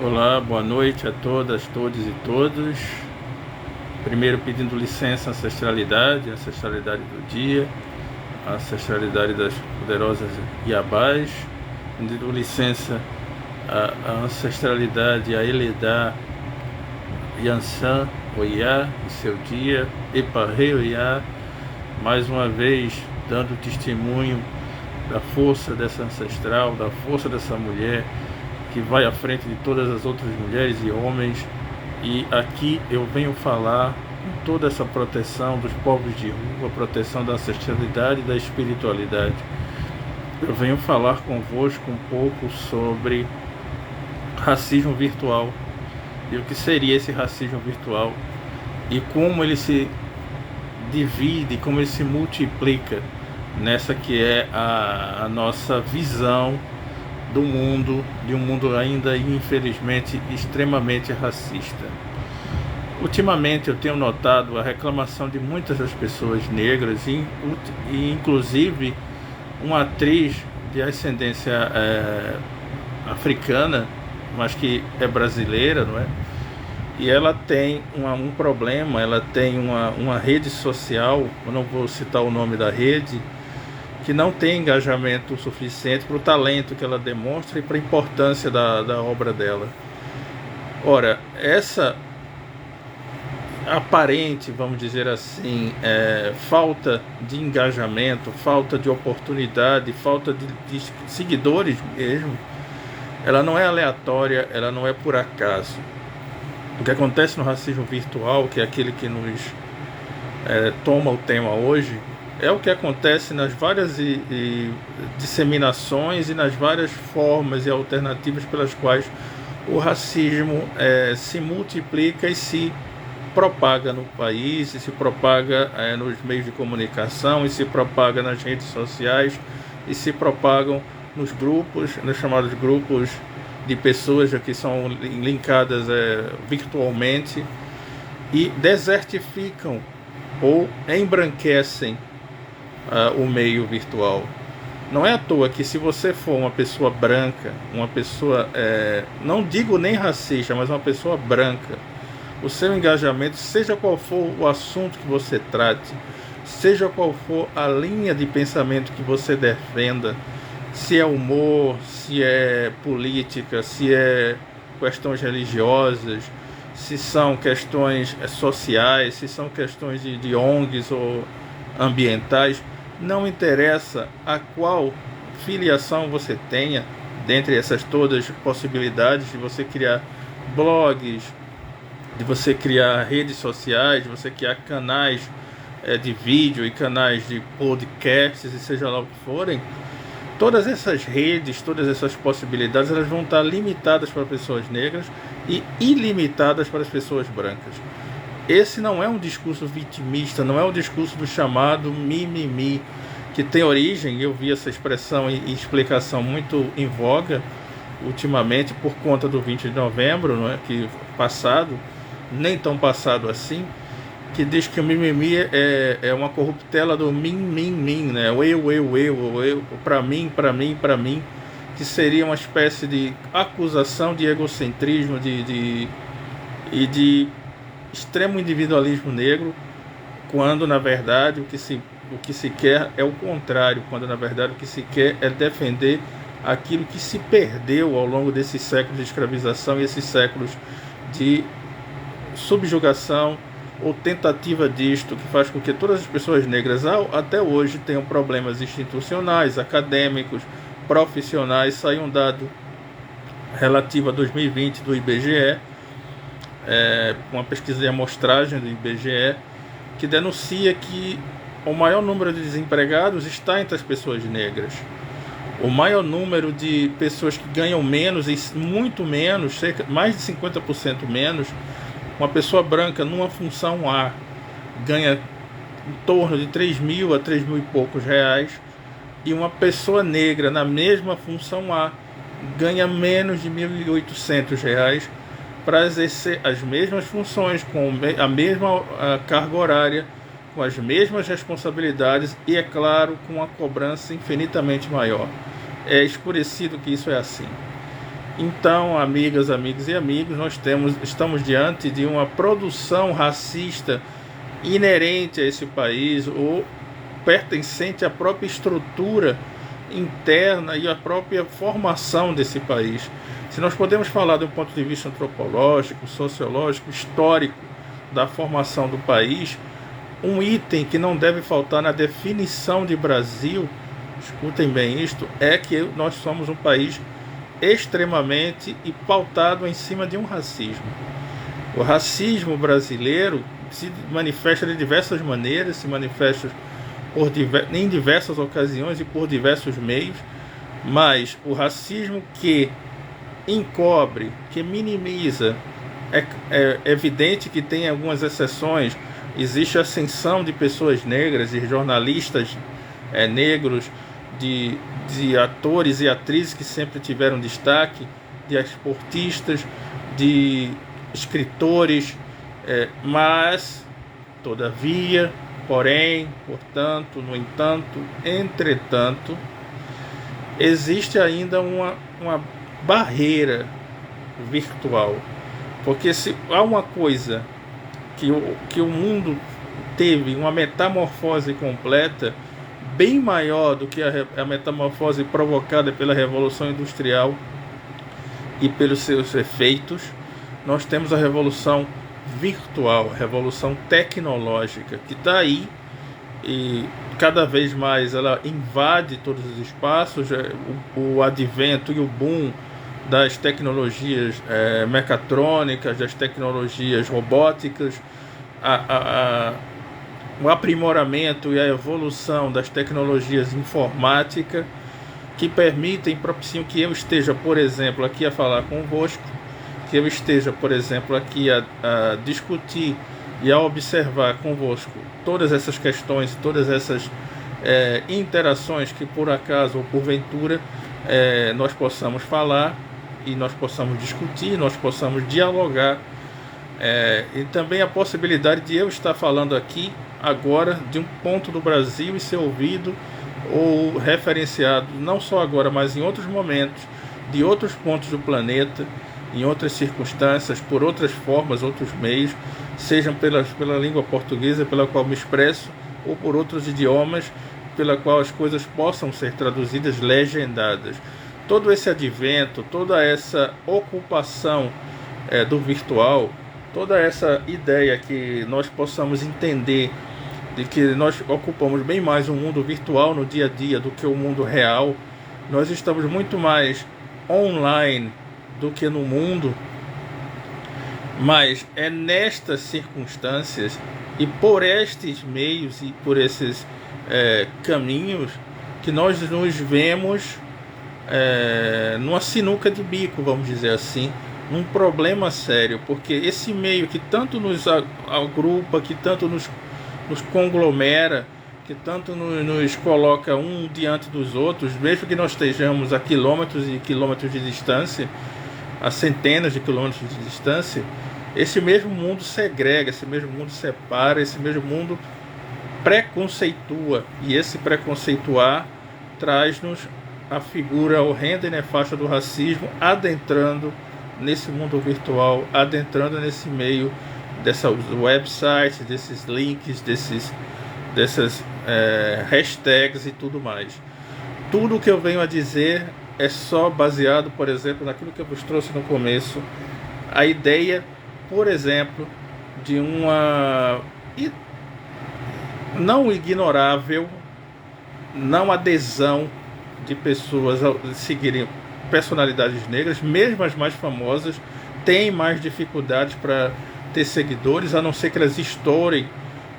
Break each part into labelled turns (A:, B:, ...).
A: Olá, boa noite a todas, todos e todos. Primeiro pedindo licença à ancestralidade do dia, a ancestralidade das poderosas Iabás, pedindo licença à ancestralidade, a Eledá Yansan Oiá, em seu dia, Eparre Oiá, mais uma vez dando testemunho da força dessa ancestral, da força dessa mulher, que vai à frente de todas as outras mulheres e homens. E aqui eu venho falar com toda essa proteção dos povos de rua, proteção da ancestralidade e da espiritualidade. Eu venho falar convosco um pouco sobre racismo virtual e o que seria esse racismo virtual e como ele se divide, como ele se multiplica nessa que é a nossa visão do mundo, de um mundo ainda infelizmente extremamente racista. Ultimamente eu tenho notado a reclamação de muitas das pessoas negras e inclusive uma atriz de ascendência africana, mas que é brasileira, não é? E ela tem um problema, ela tem uma rede social, eu não vou citar o nome da rede, que não tem engajamento suficiente para o talento que ela demonstra e para a importância da obra dela. Ora, essa aparente, vamos dizer assim, falta de engajamento, falta de oportunidade, falta de seguidores mesmo, ela não é aleatória, ela não é por acaso. O que acontece no racismo virtual, que é aquele que nos toma o tema hoje, é o que acontece nas várias disseminações e nas várias formas e alternativas pelas quais o racismo se multiplica e se propaga no país, e se propaga nos meios de comunicação, e se propaga nas redes sociais, e se propagam nos grupos, nos chamados grupos de pessoas que são linkadas virtualmente e desertificam ou embranquecem o meio virtual. Não é à toa que, se você for uma pessoa branca, uma pessoa, não digo nem racista, mas uma pessoa branca, o seu engajamento, seja qual for o assunto que você trate, seja qual for a linha de pensamento que você defenda, se é humor, se é política, se é questões religiosas, se são questões sociais, se são questões de ONGs ou ambientais, não interessa a qual filiação você tenha, dentre essas todas possibilidades de você criar blogs, de você criar redes sociais, de você criar canais de vídeo e canais de podcasts, e seja lá o que forem, todas essas redes, todas essas possibilidades, elas vão estar limitadas para pessoas negras e ilimitadas para as pessoas brancas. Esse não é um discurso vitimista, não é um discurso do chamado mimimi, que tem origem, eu vi essa expressão e explicação muito em voga ultimamente por conta do 20 de novembro, não é? Que passado, nem tão passado assim, que diz que o mimimi é uma corruptela do mim, né? O eu, para mim, que seria uma espécie de acusação de egocentrismo e de extremo individualismo negro, quando na verdade o que se quer é o contrário, quando na verdade o que se quer é defender aquilo que se perdeu ao longo desses séculos de escravização e esses séculos de subjugação ou tentativa disto, que faz com que todas as pessoas negras até hoje tenham problemas institucionais, acadêmicos, profissionais. Saiu um dado relativo a 2020 do IBGE, uma pesquisa de amostragem do IBGE, que denuncia que o maior número de desempregados está entre as pessoas negras. O maior número de pessoas que ganham menos, e muito menos, mais de 50% menos, uma pessoa branca numa função A ganha em torno de 3.000 a 3.000 e poucos reais, e uma pessoa negra na mesma função A ganha menos de 1.800 reais para exercer as mesmas funções, com a mesma carga horária, com as mesmas responsabilidades e, é claro, com uma cobrança infinitamente maior. É escurecido que isso é assim. Então, amigas, amigos e amigos, estamos diante de uma produção racista inerente a esse país ou pertencente à própria estrutura interna e à própria formação desse país. Se nós podemos falar do ponto de vista antropológico, sociológico, histórico da formação do país, um item que não deve faltar na definição de Brasil, escutem bem isto, é que nós somos um país extremamente e pautado em cima de um racismo. O racismo brasileiro se manifesta de diversas maneiras, se manifesta em diversas ocasiões e por diversos meios, mas o racismo que encobre, que minimiza, é evidente que tem algumas exceções. Existe a ascensão de pessoas negras, de jornalistas negros, de atores e atrizes que sempre tiveram destaque, de esportistas, de escritores, mas, todavia, porém, portanto, no entanto, entretanto, existe ainda uma barreira virtual, porque se há uma coisa que o mundo teve uma metamorfose completa, bem maior do que a metamorfose provocada pela Revolução Industrial e pelos seus efeitos, nós temos a revolução virtual, a revolução tecnológica, que está aí e cada vez mais ela invade todos os espaços. O advento e o boom das tecnologias mecatrônicas, das tecnologias robóticas, o aprimoramento e a evolução das tecnologias informáticas que propiciam que eu esteja, por exemplo, aqui a falar convosco, que eu esteja, por exemplo, aqui a discutir e a observar convosco todas essas questões, todas essas interações que por acaso ou porventura nós possamos falar e nós possamos discutir, nós possamos dialogar, e também a possibilidade de eu estar falando aqui agora de um ponto do Brasil e ser ouvido ou referenciado não só agora, mas em outros momentos, de outros pontos do planeta, em outras circunstâncias, por outras formas, outros meios, sejam pela língua portuguesa pela qual me expresso, ou por outros idiomas pela qual as coisas possam ser traduzidas, legendadas. Todo esse advento, toda essa ocupação do virtual, toda essa ideia que nós possamos entender de que nós ocupamos bem mais o mundo virtual no dia a dia do que o mundo real, nós estamos muito mais online do que no mundo, mas é nestas circunstâncias e por estes meios e por esses caminhos que nós nos vemos numa sinuca de bico, vamos dizer assim, num problema sério, porque esse meio que tanto nos agrupa, que tanto nos conglomera, que tanto nos coloca um diante dos outros, mesmo que nós estejamos a quilômetros e quilômetros de distância, a centenas de quilômetros de distância, esse mesmo mundo segrega, esse mesmo mundo separa, esse mesmo mundo preconceitua, e esse preconceituar traz-nos a figura horrenda e nefasta do racismo, adentrando nesse mundo virtual, adentrando nesse meio dessas websites, desses links, dessas hashtags e tudo mais. Tudo o que eu venho a dizer é só baseado, por exemplo, naquilo que eu vos trouxe no começo, a ideia, por exemplo, de uma não ignorável, não adesão de pessoas a seguirem personalidades negras, mesmo as mais famosas, têm mais dificuldades para ter seguidores, a não ser que elas estourem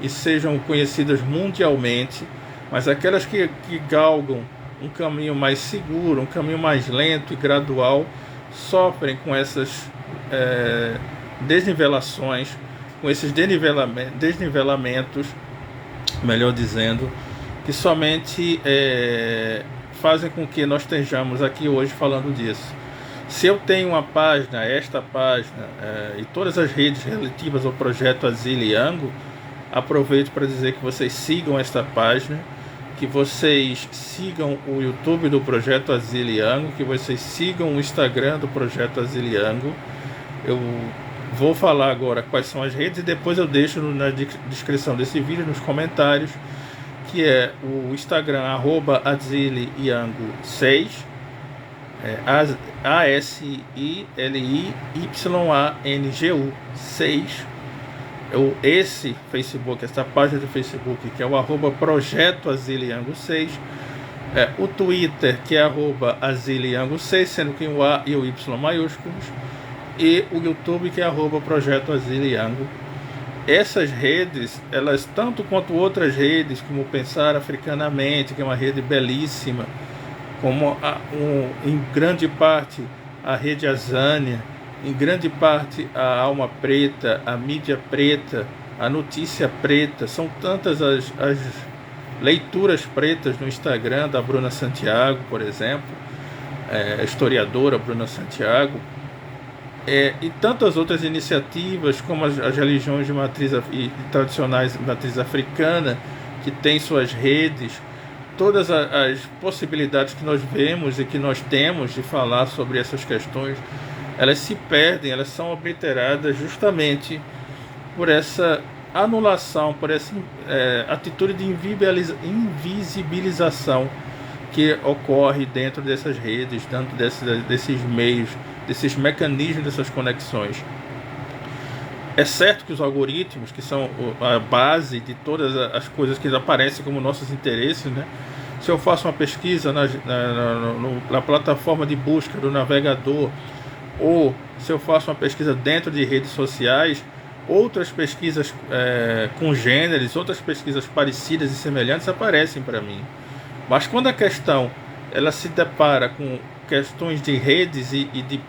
A: e sejam conhecidas mundialmente, mas aquelas que galgam um caminho mais seguro, um caminho mais lento e gradual, sofrem com essas desnivelações, com esses desnivelamentos, melhor dizendo, que somente fazem com que nós estejamos aqui hoje falando disso. Se eu tenho uma página, esta página e todas as redes relativas ao projeto Asilo Yango, aproveito para dizer que vocês sigam esta página, que vocês sigam o YouTube do Projeto Aziliango, que vocês sigam o Instagram do Projeto Aziliango. Eu vou falar agora quais são as redes e depois eu deixo na descrição desse vídeo, nos comentários, que é o Instagram @aziliango6, ASILIYANGU 6. Esse Facebook, essa página do Facebook, que é o @Projeto Aziliango 6, o Twitter, que é @Aziliango 6, sendo que o A e o Y maiúsculos, e o YouTube, que é @Projeto Aziliango. Essas redes, elas, tanto quanto outras redes, como Pensar Africanamente, que é uma rede belíssima, como em grande parte a Rede Azânia, em grande parte a Alma Preta, a Mídia Preta, a Notícia Preta, são tantas as leituras pretas no Instagram da Bruna Santiago, por exemplo, a historiadora Bruna Santiago, e tantas outras iniciativas, como as religiões de matriz e tradicionais de matriz africana, que têm suas redes. Todas as possibilidades que nós vemos e que nós temos de falar sobre essas questões, elas se perdem, elas são obliteradas justamente por essa anulação, por essa atitude de invisibilização que ocorre dentro dessas redes, dentro desses meios, desses mecanismos, dessas conexões. É certo que os algoritmos, que são a base de todas as coisas que aparecem como nossos interesses, né? Se eu faço uma pesquisa na plataforma de busca do navegador, ou se eu faço uma pesquisa dentro de redes sociais, outras pesquisas congêneres, outras pesquisas parecidas e semelhantes aparecem para mim. Mas quando a questão ela se depara com questões de redes e de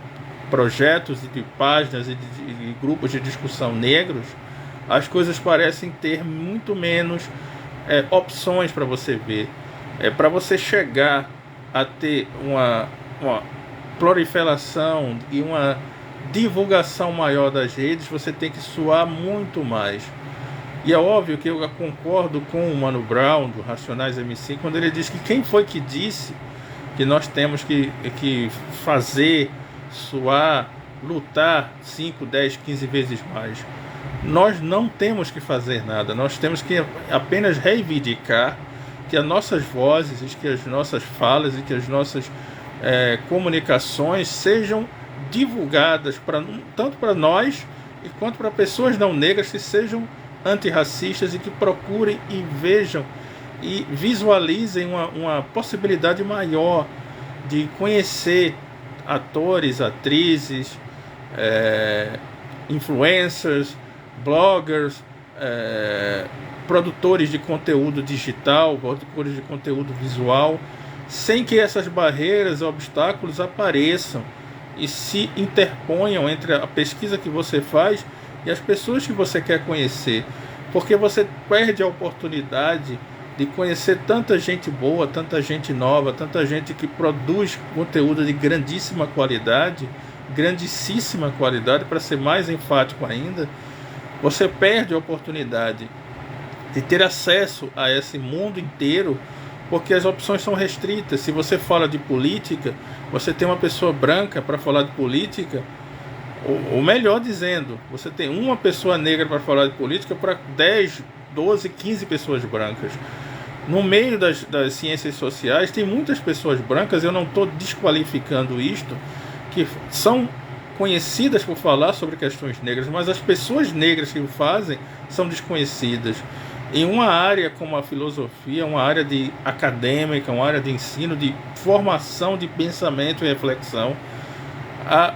A: projetos e de páginas e de grupos de discussão negros, as coisas parecem ter muito menos opções para você ver. Para você chegar a ter uma proliferação e uma divulgação maior das redes, você tem que suar muito mais. E é óbvio que eu concordo com o Mano Brown, do Racionais MC, quando ele diz que quem foi que disse que nós temos que fazer, suar, lutar 5, 10, 15 vezes mais. Nós não temos que fazer nada, nós temos que apenas reivindicar que as nossas vozes, que as nossas falas e que as nossas comunicações sejam divulgadas tanto para nós quanto para pessoas não negras que sejam antirracistas e que procurem e vejam e visualizem uma possibilidade maior de conhecer atores, atrizes, influencers, bloggers, produtores de conteúdo digital, produtores de conteúdo visual, sem que essas barreiras e obstáculos apareçam e se interponham entre a pesquisa que você faz e as pessoas que você quer conhecer, porque você perde a oportunidade de conhecer tanta gente boa, tanta gente nova, tanta gente que produz conteúdo de grandíssima qualidade, grandíssima qualidade, para ser mais enfático ainda. Você perde a oportunidade de ter acesso a esse mundo inteiro, porque as opções são restritas. Se você fala de política, você tem uma pessoa branca para falar de política, ou melhor dizendo, você tem uma pessoa negra para falar de política para 10, 12, 15 pessoas brancas. No meio das ciências sociais tem muitas pessoas brancas, eu não estou desqualificando isto, que são conhecidas por falar sobre questões negras, mas as pessoas negras que o fazem são desconhecidas. Em uma área como a filosofia, uma área acadêmica, uma área de ensino, de formação de pensamento e reflexão,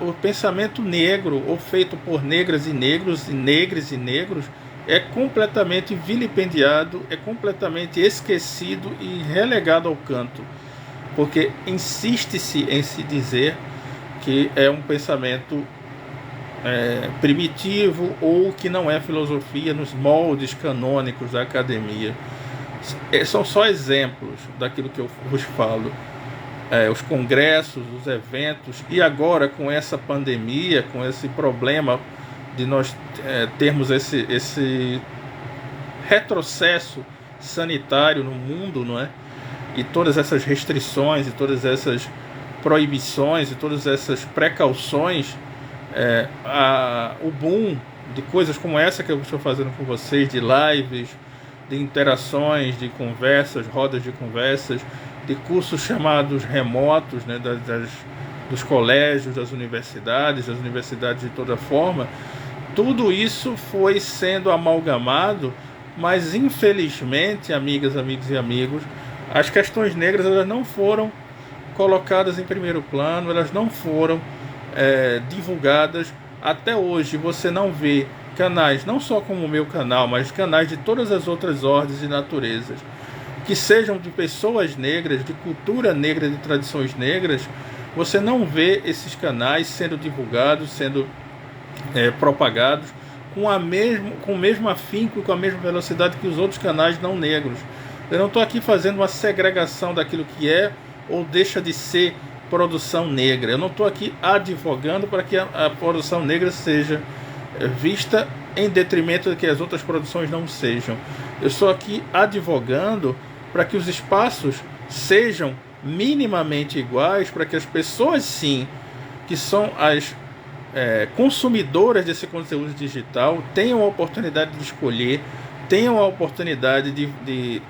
A: o pensamento negro, ou feito por negras e negros, e negres e negros, é completamente vilipendiado, é completamente esquecido e relegado ao canto, porque insiste-se em se dizer que é um pensamento primitivo ou que não é filosofia nos moldes canônicos da academia. São só exemplos daquilo que eu vos falo. Os congressos, os eventos, e agora com essa pandemia, com esse problema de nós termos esse retrocesso sanitário no mundo, não é? e todas essas restrições, e todas essas proibições, e todas essas precauções, o boom de coisas como essa que eu estou fazendo com vocês, de lives, de interações, de conversas, rodas de conversas, de cursos chamados remotos, né, dos colégios, das universidades de toda forma, tudo isso foi sendo amalgamado, mas infelizmente, amigas, amigos e amigos, as questões negras elas não foram colocadas em primeiro plano, elas não foram divulgadas. Até hoje você não vê canais, não só como o meu canal, mas canais de todas as outras ordens e naturezas, que sejam de pessoas negras, de cultura negra, de tradições negras. Você não vê esses canais sendo divulgados, sendo propagados com o mesmo afinco, com a mesma velocidade que os outros canais não negros. Eu não estou aqui fazendo uma segregação daquilo que é ou deixa de ser produção negra. Eu não estou aqui advogando para que a produção negra seja vista em detrimento de que as outras produções não sejam. Eu estou aqui advogando para que os espaços sejam minimamente iguais, para que as pessoas, sim, que são as consumidoras desse conteúdo digital, tenham a oportunidade de escolher, tenham a oportunidade de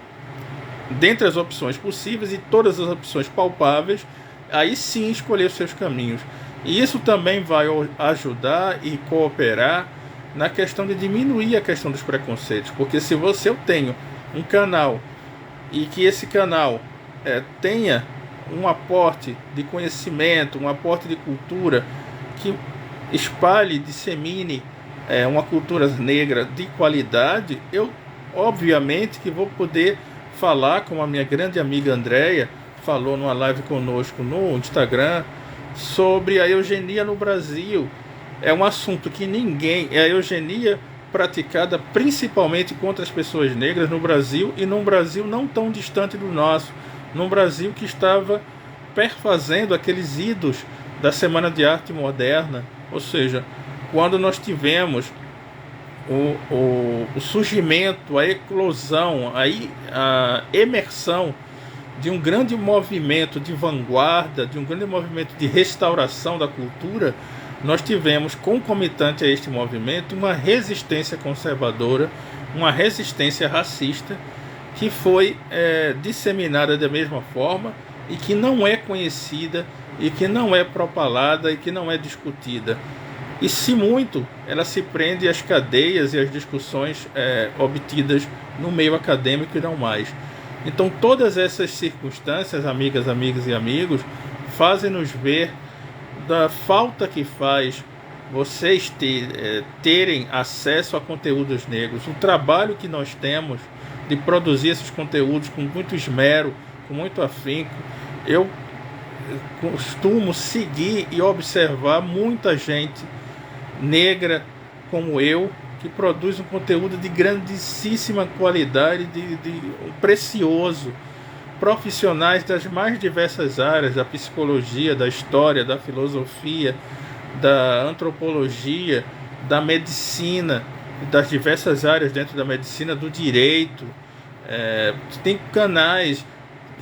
A: dentre as opções possíveis e todas as opções palpáveis, aí sim escolher os seus caminhos. E isso também vai ajudar e cooperar na questão de diminuir a questão dos preconceitos, porque se eu tenho um canal e que esse canal tenha um aporte de conhecimento, um aporte de cultura que espalhe, dissemine uma cultura negra de qualidade, eu obviamente que vou poder falar, como a minha grande amiga Andréia falou numa live conosco no Instagram, sobre a eugenia no Brasil. É um assunto que a eugenia praticada principalmente contra as pessoas negras no Brasil, e num Brasil não tão distante do nosso, num Brasil que estava perfazendo aqueles idos da Semana de Arte Moderna, ou seja, quando nós tivemos o surgimento, a eclosão, a emersão de um grande movimento de vanguarda, de um grande movimento de restauração da cultura, nós tivemos, concomitante a este movimento, uma resistência conservadora, uma resistência racista, que foi disseminada da mesma forma e que não é conhecida, e que não é propalada, e que não é discutida. E se muito, ela se prende às cadeias e às discussões obtidas no meio acadêmico e não mais. Então todas essas circunstâncias, amigas, amigos e amigos, fazem-nos ver da falta que faz vocês terem acesso a conteúdos negros, o trabalho que nós temos de produzir esses conteúdos com muito esmero, com muito afinco. Eu costumo seguir e observar muita gente negra como eu, que produz um conteúdo de grandíssima qualidade, precioso, profissionais das mais diversas áreas, da psicologia, da história, da filosofia, da antropologia, da medicina, das diversas áreas dentro da medicina, do direito. Tem canais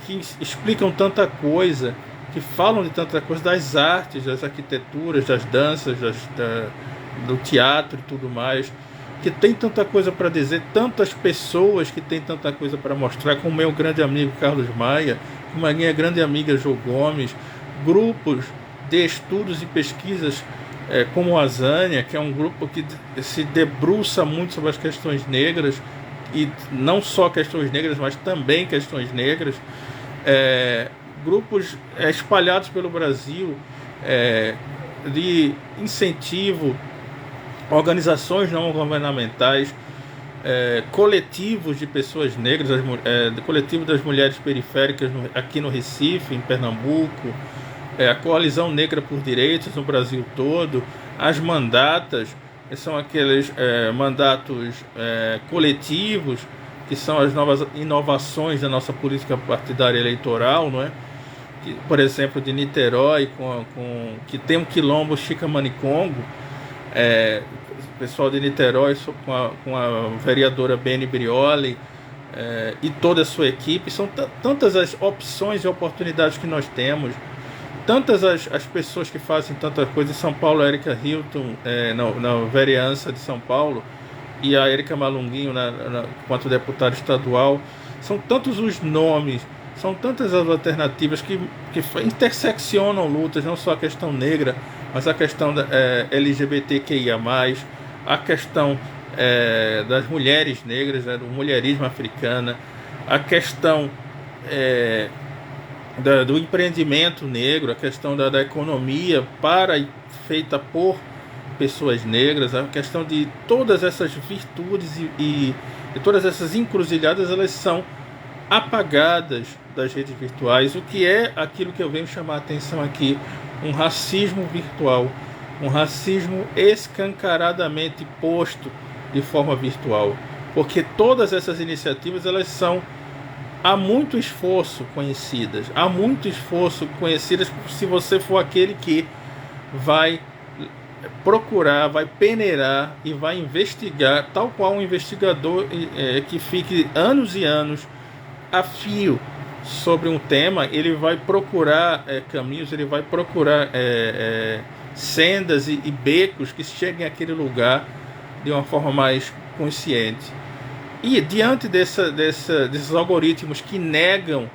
A: que explicam tanta coisa, que falam de tanta coisa, das artes, das arquiteturas, das danças, do teatro e tudo mais, que tem tanta coisa para dizer, tantas pessoas que tem tanta coisa para mostrar, como meu grande amigo Carlos Maia, como a minha grande amiga Jo Gomes, grupos de estudos e pesquisas como a Zânia, que é um grupo que se debruça muito sobre as questões negras, e não só questões negras, mas também questões negras, grupos espalhados pelo Brasil, de incentivo, organizações não governamentais, coletivos de pessoas negras, coletivo das mulheres periféricas aqui no Recife, em Pernambuco, a Coalizão Negra por Direitos no Brasil todo, as mandatas, que são aqueles mandatos coletivos, que são as novas inovações da nossa política partidária eleitoral, não é? Por exemplo, de Niterói, que tem um quilombo Chicamanicongo, o pessoal de Niterói com a vereadora Beni Brioli, e toda a sua equipe. São tantas as opções e oportunidades que nós temos, tantas as pessoas que fazem tantas coisas. Em São Paulo, a Erika Hilton, na vereança de São Paulo, e a Erika Malunguinho quanto deputada estadual. São tantos os nomes, são tantas as alternativas que interseccionam lutas, não só a questão negra, mas a questão da LGBTQIA+, a questão das mulheres negras, do mulherismo africana, a questão do empreendimento negro, a questão da economia feita por pessoas negras, a questão de todas essas virtudes e todas essas encruzilhadas, elas são apagadas das redes virtuais, o que é aquilo que eu venho chamar a atenção aqui, um racismo virtual, um racismo escancaradamente posto de forma virtual, porque todas essas iniciativas, elas são há muito esforço conhecidas, se você for aquele que vai procurar, vai peneirar e vai investigar, tal qual um investigador que fique anos e anos a fio sobre um tema. Ele vai procurar caminhos, ele vai procurar sendas e becos que cheguem àquele lugar de uma forma mais consciente. E diante desses algoritmos que negam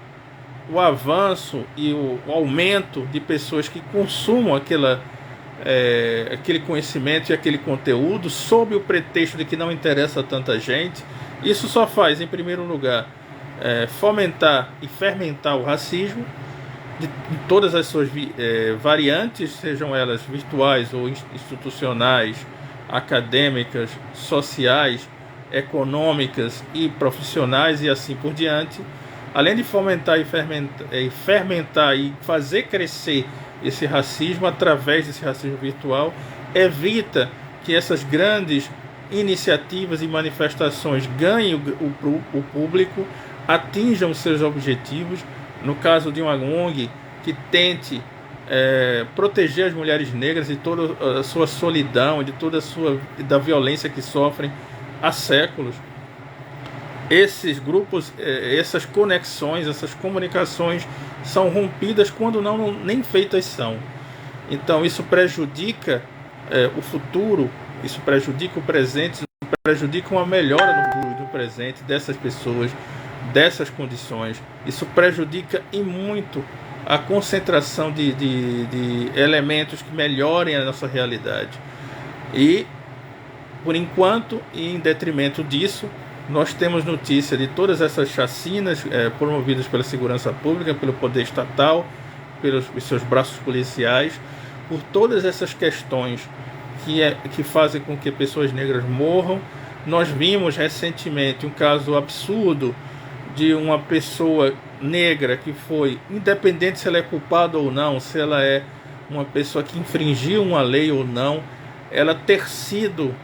A: o avanço e o aumento de pessoas que consumam aquele conhecimento e aquele conteúdo sob o pretexto de que não interessa a tanta gente, isso só faz, em primeiro lugar, fomentar e fermentar o racismo de todas as suas variantes, sejam elas virtuais ou institucionais, acadêmicas, sociais, econômicas e profissionais, e assim por diante. Além de fomentar e fermentar e fazer crescer esse racismo através desse racismo virtual, evita que essas grandes iniciativas e manifestações ganhem o público, atinjam seus objetivos. No caso de uma ONG que tente proteger as mulheres negras de toda a sua solidão, da violência que sofrem há séculos, esses grupos, essas conexões, essas comunicações são rompidas quando nem feitas são. Então isso prejudica o futuro, isso prejudica o presente, isso prejudica uma melhora do presente dessas pessoas, dessas condições. Isso prejudica e muito a concentração de elementos que melhorem a nossa realidade. E, por enquanto, e em detrimento disso, nós temos notícia de todas essas chacinas promovidas pela segurança pública, pelo poder estatal, pelos seus braços policiais, por todas essas questões que fazem com que pessoas negras morram. Nós vimos recentemente um caso absurdo de uma pessoa negra que foi, independente se ela é culpada ou não, se ela é uma pessoa que infringiu uma lei ou não, ela ter sido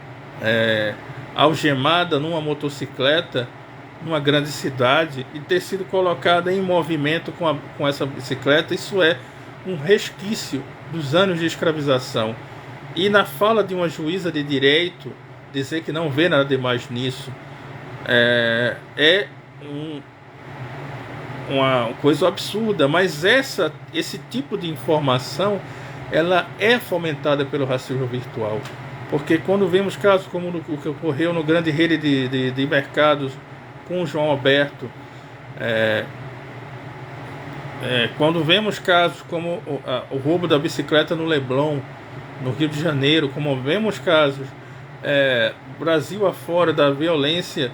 A: algemada numa motocicleta numa grande cidade e ter sido colocada em movimento com essa bicicleta. Isso é um resquício dos anos de escravização. E na fala de uma juíza de direito dizer que não vê nada demais nisso uma coisa absurda, mas esse tipo de informação, ela é fomentada pelo racismo virtual, porque quando vemos casos como o que ocorreu no grande rede de mercados com o João Alberto, quando vemos casos como o roubo da bicicleta no Leblon, no Rio de Janeiro, como vemos casos Brasil afora da violência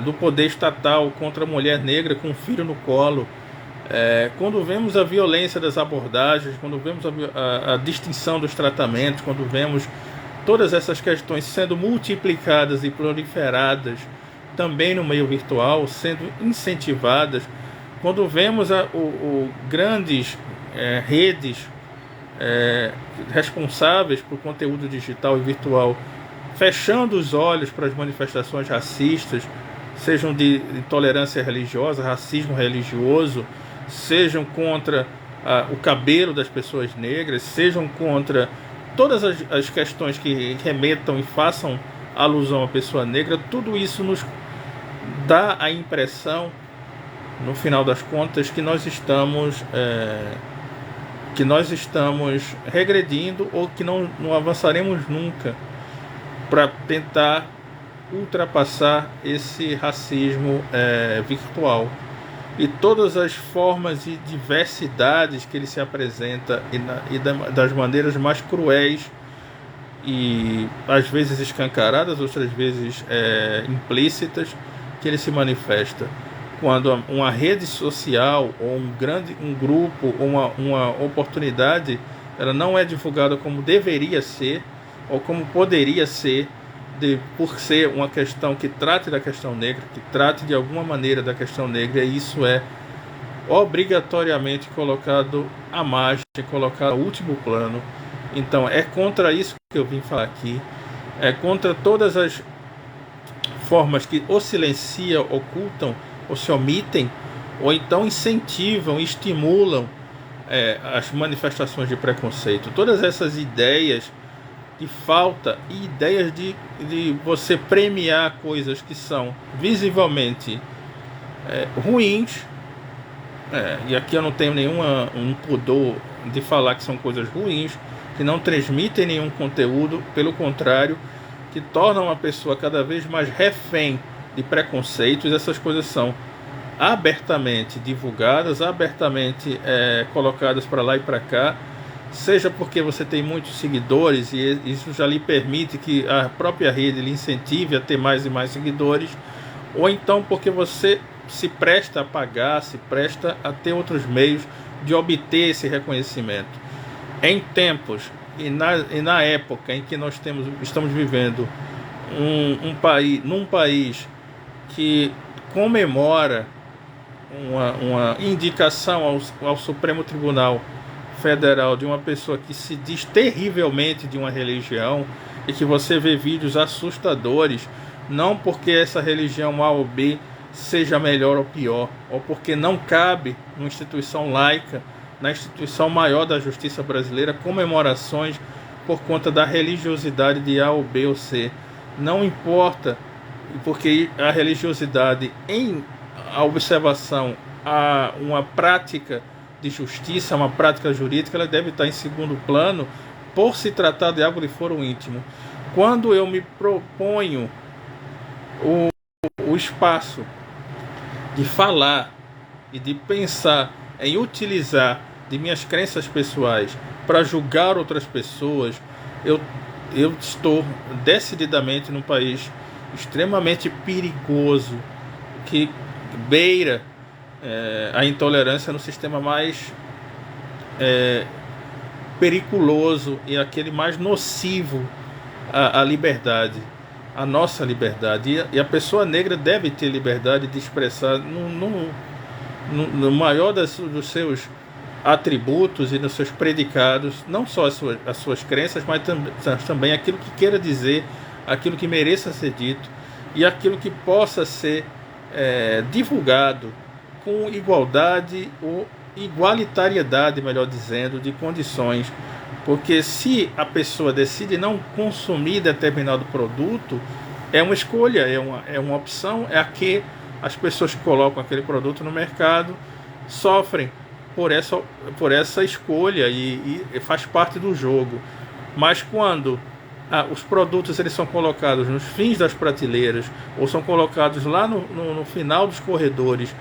A: do poder estatal contra a mulher negra com um filho no colo, quando vemos a violência das abordagens, quando vemos a distinção dos tratamentos, quando vemos todas essas questões sendo multiplicadas e proliferadas também no meio virtual, sendo incentivadas, quando vemos grandes redes responsáveis por conteúdo digital e virtual fechando os olhos para as manifestações racistas, sejam de intolerância religiosa, racismo religioso, sejam contra o cabelo das pessoas negras, sejam contra todas as questões que remetam e façam alusão à pessoa negra, tudo isso dá a impressão, no final das contas, que nós estamos regredindo, ou que não avançaremos nunca para tentar ultrapassar esse racismo virtual e todas as formas e diversidades que ele se apresenta, das maneiras mais cruéis e às vezes escancaradas, outras vezes implícitas, que ele se manifesta. Quando uma rede social ou um grupo ou uma oportunidade, ela não é divulgada como deveria ser ou como poderia ser, por ser uma questão que trate da questão negra, que trate de alguma maneira da questão negra, e isso é obrigatoriamente colocado à margem, colocado ao último plano. Então é contra isso que eu vim falar aqui, é contra todas as formas que ou silenciam, ocultam, ou se omitem, ou então incentivam, estimulam as manifestações de preconceito. Todas essas ideias de falta e ideias de você premiar coisas que são visivelmente ruins, e aqui eu não tenho um pudor de falar que são coisas ruins, que não transmitem nenhum conteúdo, pelo contrário, que tornam a pessoa cada vez mais refém de preconceitos. Essas coisas são abertamente divulgadas, abertamente colocadas para lá e para cá, seja porque você tem muitos seguidores e isso já lhe permite que a própria rede lhe incentive a ter mais e mais seguidores, ou então porque você se presta a pagar, se presta a ter outros meios de obter esse reconhecimento. Em tempos e na época em que nós estamos vivendo num país que comemora uma indicação ao Supremo Tribunal Federal de uma pessoa que se diz terrivelmente de uma religião, e que você vê vídeos assustadores, não porque essa religião A ou B seja melhor ou pior, ou porque não cabe numa instituição laica, na instituição maior da justiça brasileira, comemorações por conta da religiosidade de A ou B ou C. Não importa, porque a religiosidade, em observação a uma prática de justiça, uma prática jurídica, ela deve estar em segundo plano, por se tratar de algo de foro íntimo. Quando eu me proponho o espaço de falar e de pensar em utilizar de minhas crenças pessoais para julgar outras pessoas, eu estou decididamente num país extremamente perigoso, que beira a intolerância no sistema mais periculoso e aquele mais nocivo à liberdade, à nossa liberdade. E a pessoa negra deve ter liberdade de expressar no maior dos seus atributos e nos seus predicados, não só as suas crenças, mas também aquilo que queira dizer, aquilo que mereça ser dito e aquilo que possa ser divulgado com igualdade ou igualitariedade, melhor dizendo, de condições. Porque se a pessoa decide não consumir determinado produto, é uma escolha, é uma opção, é a que as pessoas que colocam aquele produto no mercado sofrem por essa escolha, e faz parte do jogo. Mas quando os produtos eles são colocados nos fins das prateleiras, ou são colocados lá no final dos corredores,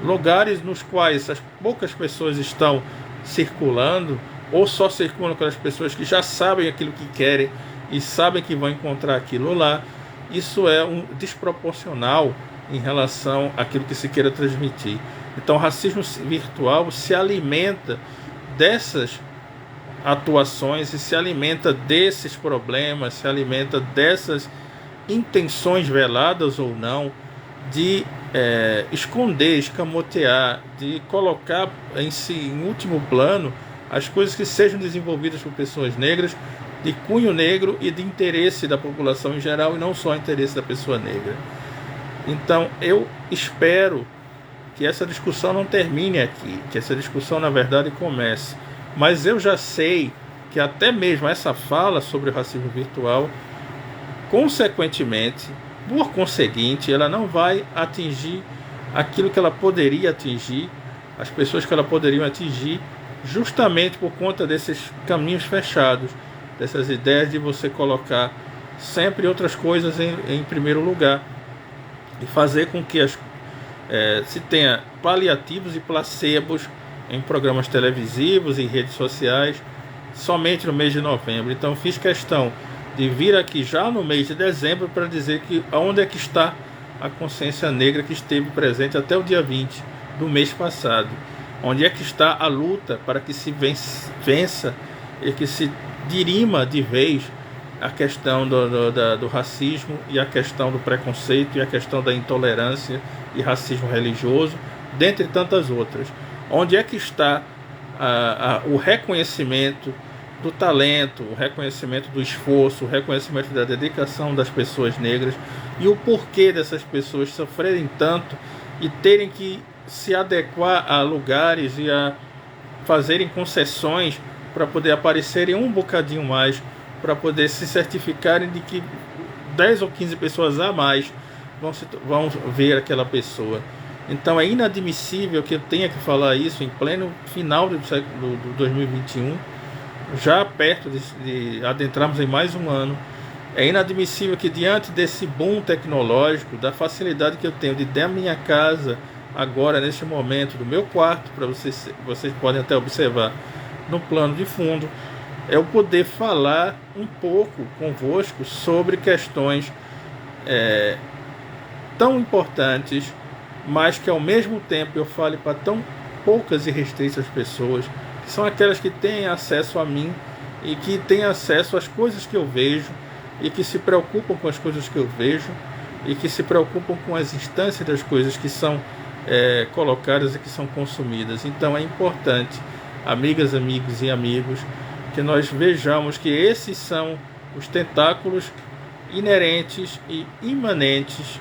A: lugares nos quais as poucas pessoas estão circulando, ou só circulam aquelas pessoas que já sabem aquilo que querem e sabem que vão encontrar aquilo lá, isso é desproporcional em relação àquilo que se queira transmitir. Então o racismo virtual se alimenta dessas atuações e se alimenta desses problemas, se alimenta dessas intenções veladas ou não de esconder, escamotear, de colocar em último plano as coisas que sejam desenvolvidas por pessoas negras, de cunho negro e de interesse da população em geral, e não só interesse da pessoa negra. Então eu espero que essa discussão não termine aqui, que essa discussão na verdade comece. Mas eu já sei que até mesmo essa fala sobre o racismo virtual, consequentemente, por conseguinte, ela não vai atingir aquilo que ela poderia atingir, as pessoas que ela poderia atingir, justamente por conta desses caminhos fechados, dessas ideias de você colocar sempre outras coisas em primeiro lugar e fazer com que se tenha paliativos e placebos em programas televisivos e redes sociais somente no mês de novembro. Então fiz questão de vir aqui já no mês de dezembro para dizer que onde é que está a consciência negra que esteve presente até o dia 20 do mês passado. Onde é que está a luta para que se vença e que se dirima de vez a questão do racismo e a questão do preconceito e a questão da intolerância e racismo religioso, dentre tantas outras. Onde é que está o reconhecimento do talento, o reconhecimento do esforço, o reconhecimento da dedicação das pessoas negras e o porquê dessas pessoas sofrerem tanto e terem que se adequar a lugares e a fazerem concessões para poder aparecerem um bocadinho mais, para poder se certificarem de que 10 ou 15 pessoas a mais vão ver aquela pessoa. Então é inadmissível que eu tenha que falar isso em pleno final do 2021, já perto de adentrarmos em mais um ano. É inadmissível que diante desse boom tecnológico, da facilidade que eu tenho de ter a minha casa agora, neste momento, do meu quarto, para vocês podem até observar no plano de fundo, eu poder falar um pouco convosco sobre questões tão importantes, mas que ao mesmo tempo eu fale para tão poucas e restritas pessoas, que são aquelas que têm acesso a mim e que têm acesso às coisas que eu vejo e que se preocupam com as coisas que eu vejo e que se preocupam com as instâncias das coisas que são colocadas e que são consumidas. Então é importante, amigas, amigos e amigos, que nós vejamos que esses são os tentáculos inerentes e imanentes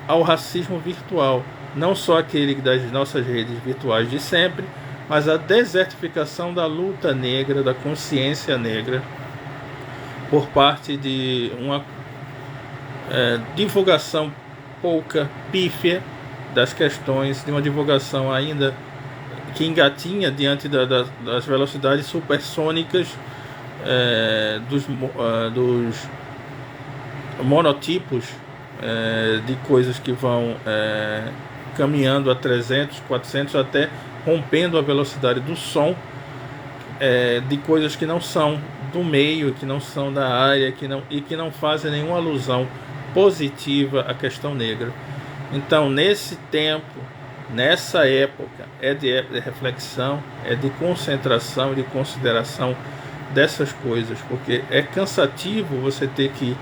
A: ao racismo virtual, não só aquele das nossas redes virtuais de sempre, mas a desertificação da luta negra, da consciência negra, por parte de uma divulgação pouca, pífia das questões, de uma divulgação ainda que engatinha diante das velocidades supersônicas dos monotipos de coisas que vão caminhando a 300, 400, até rompendo a velocidade do som, de coisas que não são do meio, que não são da área, que não fazem nenhuma alusão positiva à questão negra. Então, nesse tempo, nessa época, é de reflexão, é de concentração e de consideração dessas coisas, porque é cansativo você ter que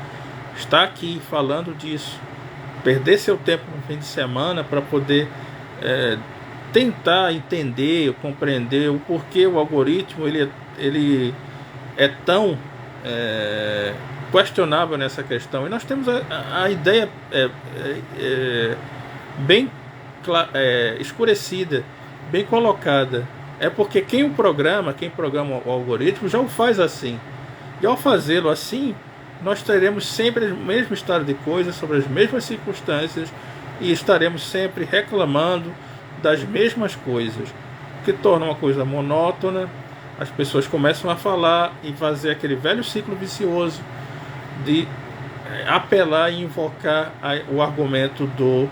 A: estar aqui falando disso, perder seu tempo no fim de semana para poder tentar entender, compreender o porquê o algoritmo ele é tão questionável nessa questão. E nós temos a ideia bem escurecida, bem colocada. É porque quem programa o algoritmo já o faz assim. E ao fazê-lo assim, nós teremos sempre o mesmo estado de coisas, sobre as mesmas circunstâncias, e estaremos sempre reclamando das mesmas coisas, que torna uma coisa monótona. As pessoas começam a falar e fazer aquele velho ciclo vicioso de apelar e invocar o argumento do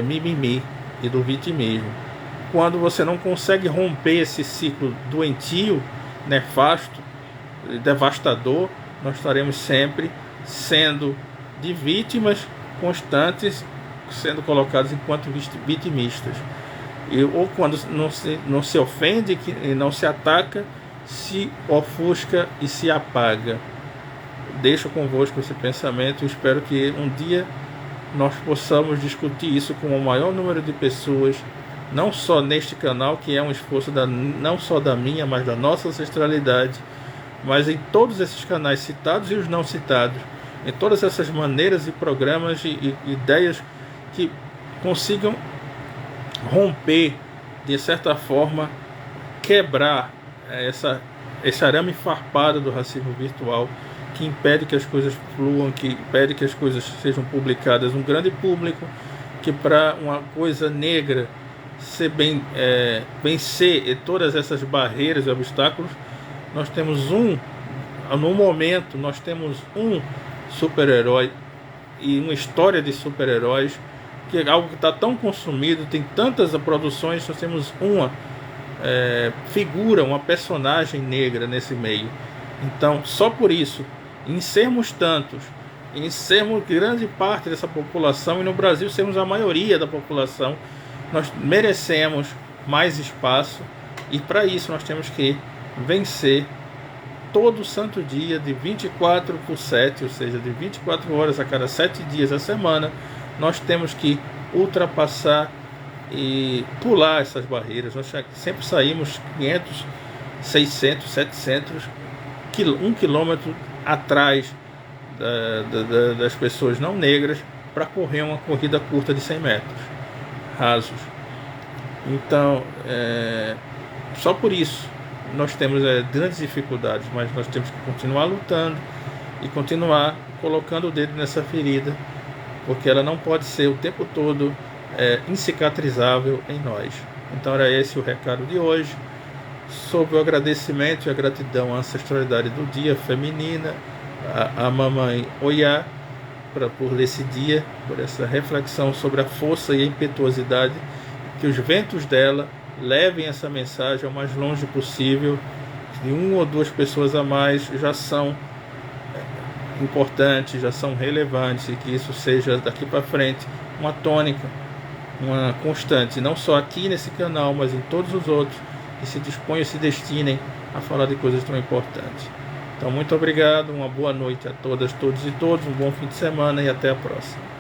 A: mimimi e do vitimismo. Quando você não consegue romper esse ciclo doentio, nefasto, devastador, nós estaremos sempre sendo de vítimas constantes, sendo colocados enquanto vitimistas. Ou quando não se ofende e não se ataca, se ofusca e se apaga. Deixo convosco esse pensamento e espero que um dia nós possamos discutir isso com o maior número de pessoas, não só neste canal, que é um esforço não só da minha, mas da nossa ancestralidade, mas em todos esses canais citados e os não citados, em todas essas maneiras e programas e ideias que consigam romper, de certa forma, quebrar esse arame farpado do racismo virtual que impede que as coisas fluam, que impede que as coisas sejam publicadas. Um grande público que, para uma coisa negra ser vencer todas essas barreiras e obstáculos, nós temos no momento nós temos um super-herói e uma história de super-heróis, que é algo que está tão consumido, tem tantas produções, nós temos uma figura, uma personagem negra nesse meio. Então, só por isso, em sermos tantos, em sermos grande parte dessa população, e no Brasil sermos a maioria da população, nós merecemos mais espaço, e para isso nós temos que vencer todo santo dia, de 24/7, ou seja, de 24 horas a cada 7 dias da semana. Nós temos que ultrapassar e pular essas barreiras. Nós sempre saímos 500, 600, 700, 1 quilômetro atrás das pessoas não negras para correr uma corrida curta de 100 metros rasos. Então, só por isso nós temos grandes dificuldades, mas nós temos que continuar lutando e continuar colocando o dedo nessa ferida, porque ela não pode ser o tempo todo incicatrizável em nós. Então era esse o recado de hoje, sobre o agradecimento e a gratidão à ancestralidade do dia feminina, a mamãe Oiá, por esse dia, por essa reflexão sobre a força e a impetuosidade, que os ventos dela levem essa mensagem ao mais longe possível, de 1 ou 2 pessoas a mais já são importantes, já são relevantes, e que isso seja daqui para frente uma tônica, uma constante, não só aqui nesse canal, mas em todos os outros que se disponham e se destinem a falar de coisas tão importantes. Então, muito obrigado, uma boa noite a todas, todos e todos, um bom fim de semana e até a próxima.